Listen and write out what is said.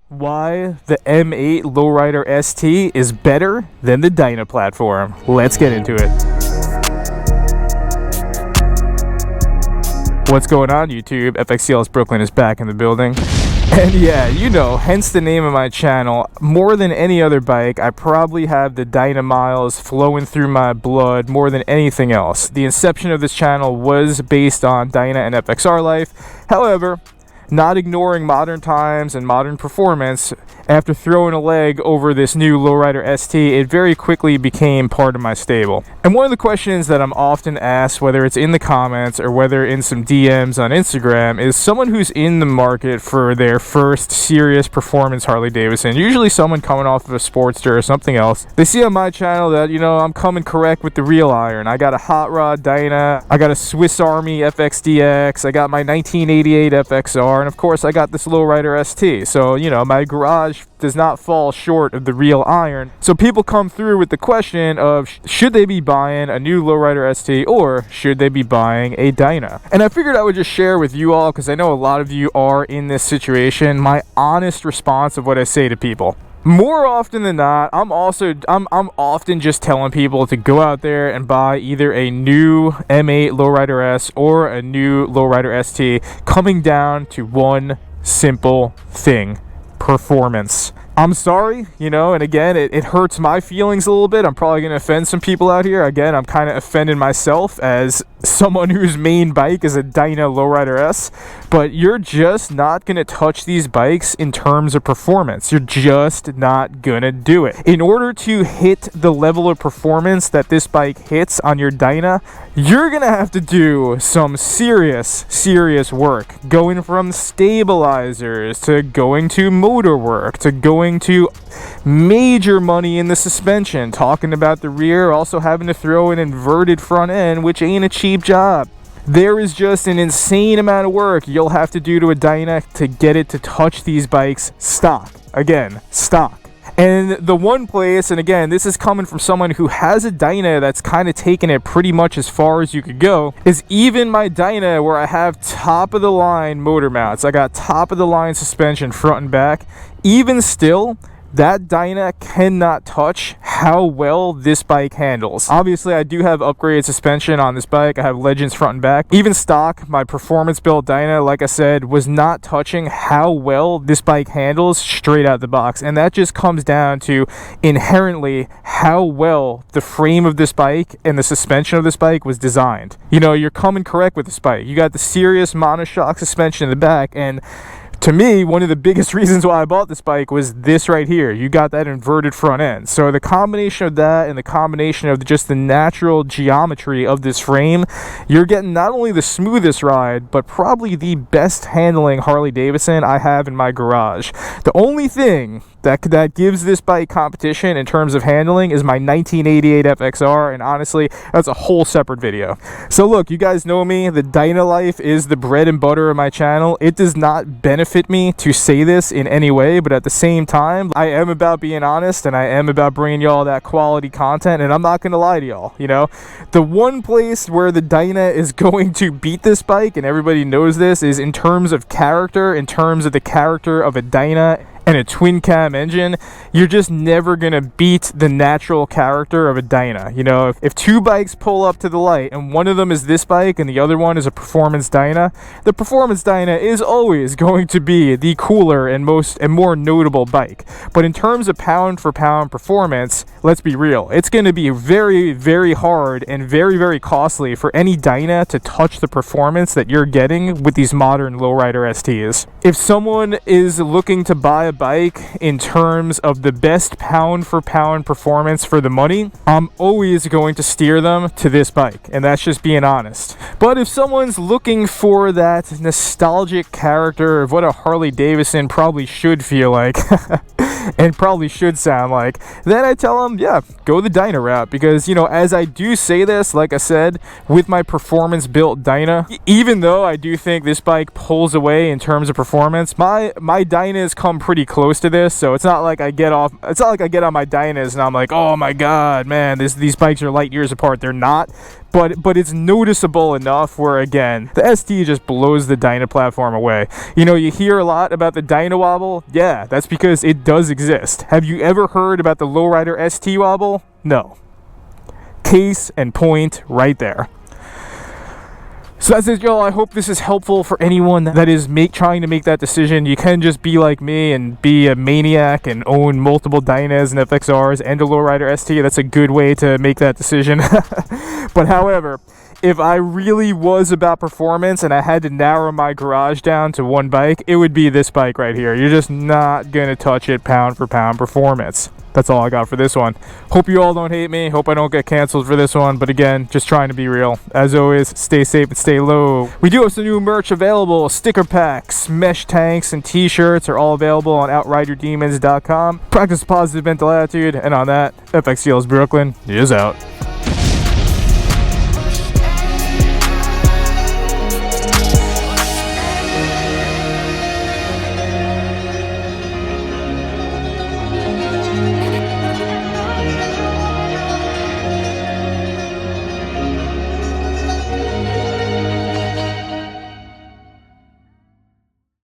Why the M8 Lowrider ST is better than the Dyna platform. Let's get into it. What's going on, YouTube? FXDLS Brooklyn is back in the building. And yeah, you know, hence the name of my channel. More than any other bike, I probably have the Dyna miles flowing through my blood more than anything else. The inception of this channel was based on Dyna and FXR life. However, not ignoring modern times and modern performance, after throwing a leg over this new Lowrider ST, it very quickly became part of my stable. And one of the questions that I'm often asked, whether it's in the comments or whether in some DMs on Instagram, is someone who's in the market for their first serious performance Harley Davidson, usually someone coming off of a Sportster or something else. They see on my channel that, you know, I'm coming correct with the real iron. I got a Hot Rod Dyna, I got a Swiss Army FXDX, I got my 1988 FXR, and of course I got this Lowrider ST. So, you know, my garage does not fall short of the real iron. So people come through with the question of, should they be buying a new Lowrider ST or should they be buying a Dyna? And I figured I would just share with you all, because I know a lot of you are in this situation, my honest response of what I say to people. More often than not, I'm often just telling people to go out there and buy either a new M8 Lowrider S or a new Lowrider ST, coming down to one simple thing: performance. I'm sorry, you know, and again, it hurts my feelings a little bit. I'm probably going to offend some people out here. Again, I'm kind of offending myself as someone whose main bike is a Dyna Lowrider S, but you're just not going to touch these bikes in terms of performance. You're just not going to do it. In order to hit the level of performance that this bike hits on your Dyna, you're going to have to do some serious work. Going from stabilizers to going to motor work to going to major money in the suspension, talking about the rear, also having to throw an inverted front end, which ain't a cheap job. There is just an insane amount of work you'll have to do to a Dyna to get it to touch these bikes stock. Again, stock. And the one place, and again, this is coming from someone who has a Dyna that's kind of taken it pretty much as far as you could go, is even my Dyna, where I have top of the line motor mounts, I got top of the line suspension front and back, even still, that Dyna cannot touch how well this bike handles. Obviously, I do have upgraded suspension on this bike. I have Legends front and back. Even stock, my performance built Dyna, like I said, was not touching how well this bike handles straight out the box. And that just comes down to inherently how well the frame of this bike and the suspension of this bike was designed. You know, you're coming correct with this bike. You got the serious monoshock suspension in the back, and to me, one of the biggest reasons why I bought this bike was this right here. You got that inverted front end. So the combination of that and the combination of just the natural geometry of this frame, you're getting not only the smoothest ride, but probably the best handling Harley Davidson I have in my garage. The only thing that gives this bike competition in terms of handling is my 1988 FXR, and honestly, that's a whole separate video. So look, you guys know me, the Dyna life is the bread and butter of my channel. It does not benefit me to say this in any way, but at the same time, I am about being honest, and I am about bringing y'all that quality content, and I'm not going to lie to y'all, you know. The one place where the Dyna is going to beat this bike, and everybody knows this, is in terms of character, in terms of the character of a Dyna and a twin cam engine. You're just never gonna beat the natural character of a Dyna. You know, if two bikes pull up to the light and one of them is this bike and the other one is a performance Dyna, the performance Dyna is always going to be the cooler and more notable bike. But in terms of pound for pound performance, let's be real, it's going to be very hard and very costly for any Dyna to touch the performance that you're getting with these modern Lowrider STs. If someone is looking to buy a bike in terms of the best pound for pound performance for the money, I'm always going to steer them to this bike, and that's just being honest. But if someone's looking for that nostalgic character of what a Harley Davidson probably should feel like and probably should sound like, then I tell them, yeah, go the Dyna route. Because, you know, as I do say this, like I said, with my performance built Dyna, even though I do think this bike pulls away in terms of performance, my Dynas come pretty close to this, so it's not like I get on my Dynas and I'm like, oh my god, man, these bikes are light years apart. They're not, but it's noticeable enough where, again, the ST just blows the Dyna platform away. You know, you hear a lot about the Dyna wobble. Yeah, that's because it does exist. Have you ever heard about the Lowrider ST wobble? No. Case and point right there. So that's it, y'all. I hope this is helpful for anyone that is trying to make that decision. You can just be like me and be a maniac and own multiple Dynas and FXRs and a Lowrider ST. That's a good way to make that decision. But however, if I really was about performance and I had to narrow my garage down to one bike, it would be this bike right here. You're just not gonna touch it pound for pound performance. That's all I got for this one. Hope you all don't hate me. Hope I don't get canceled for this one. But again, just trying to be real. As always, stay safe and stay low. We do have some new merch available. Sticker packs, mesh tanks, and t-shirts are all available on OutrideYourDemons.com. Practice positive mental attitude. And on that, FXDLS Brooklyn is out.